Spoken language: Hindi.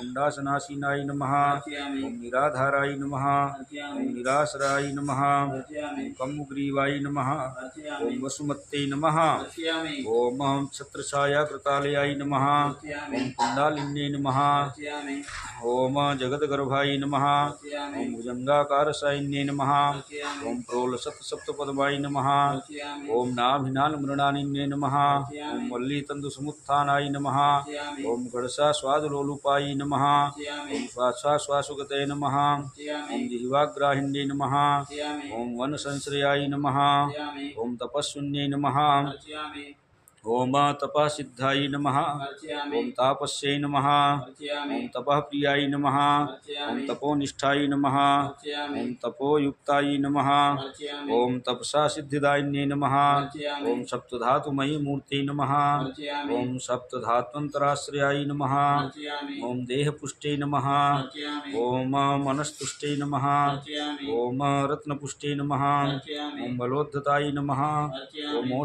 पुण्डासनासीनाय नमः। ओम निराधाराय नमः। ओम निरासराय नमः। ओम कम्मुग्रीवाय नमः। ओम वसुमत्ते नमः। ओम छत्रछाया कृतालयाय नमः। ओम कुंडालिन्ये नमः। ओम जगद्गर्भाय नमः। ओम भुजंगाकारसायिन्ये नमः। ओम प्रोलसत्सप्तपद्माय नमः। ओम नाभिनालमृणानिन्ये नमः। ओम वल्लीतन्तुसमुत्थानाय नमः। ओम गणसास्वादलोलुपाय नमः। ओम श्वासाश्वासुगते नमः। ओम जिह्वाग्राहिण्ये नमः। ओम वनसंश्रयाय नमः। ओम तपस्विन्ये नमः। ओम तपः सिद्धाय नमः। ओम तापस्यै नमः। ओम तपः प्रियाय नमः। ओम तपोनिष्ठाय नमः। ओम तपोयुक्ताय नमः। ओम तपसा सिद्धिदायिन्ये नमः। ओम सप्तधातुमयी मूर्ति नमः। ओम सप्तधात्वन्तराश्रयाय नमः। ओम देहपुष्टे नमः। ओम मनस्तुष्टे नमः। ओम रत्नपुष्टे नमः। ओम बलोद्धताय नमः। ओम